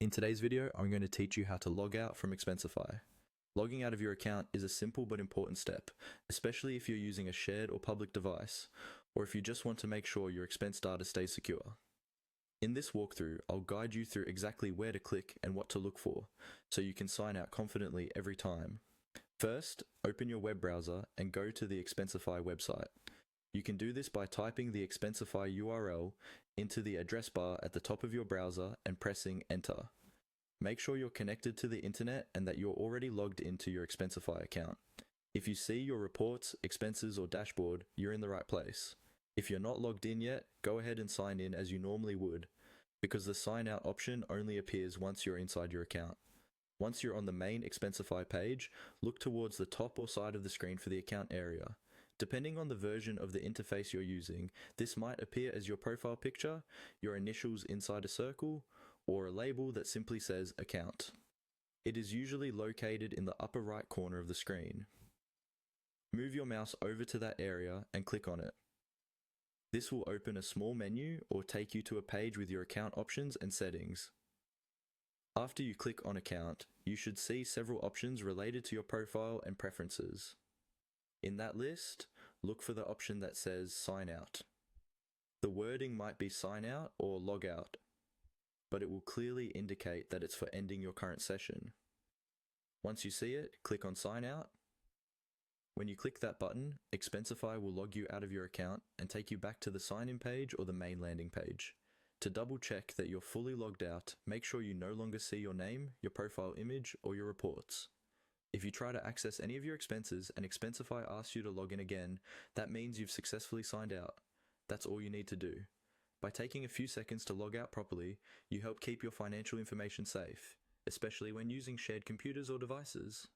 In today's video, I'm going to teach you how to log out from Expensify. Logging out of your account is a simple but important step, especially if you're using a shared or public device, or if you just want to make sure your expense data stays secure. In this walkthrough, I'll guide you through exactly where to click and what to look for, so you can sign out confidently every time. First, open your web browser and go to the Expensify website. You can do this by typing the Expensify URL into the address bar at the top of your browser and pressing Enter. Make sure you're connected to the internet and that you're already logged into your Expensify account. If you see your reports, expenses, or dashboard, you're in the right place. If you're not logged in yet, go ahead and sign in as you normally would, because the sign out option only appears once you're inside your account. Once you're on the main Expensify page, look towards the top or side of the screen for the account area. Depending on the version of the interface you're using, this might appear as your profile picture, your initials inside a circle, or a label that simply says Account. It is usually located in the upper right corner of the screen. Move your mouse over to that area and click on it. This will open a small menu or take you to a page with your account options and settings. After you click on Account, you should see several options related to your profile and preferences. In that list, look for the option that says Sign Out. The wording might be Sign Out or Log Out, but it will clearly indicate that it's for ending your current session. Once you see it, click on Sign Out. When you click that button, Expensify will log you out of your account and take you back to the sign-in page or the main landing page. To double check that you're fully logged out, make sure you no longer see your name, your profile image, or your reports. If you try to access any of your expenses and Expensify asks you to log in again, that means you've successfully signed out. That's all you need to do. By taking a few seconds to log out properly, you help keep your financial information safe, especially when using shared computers or devices.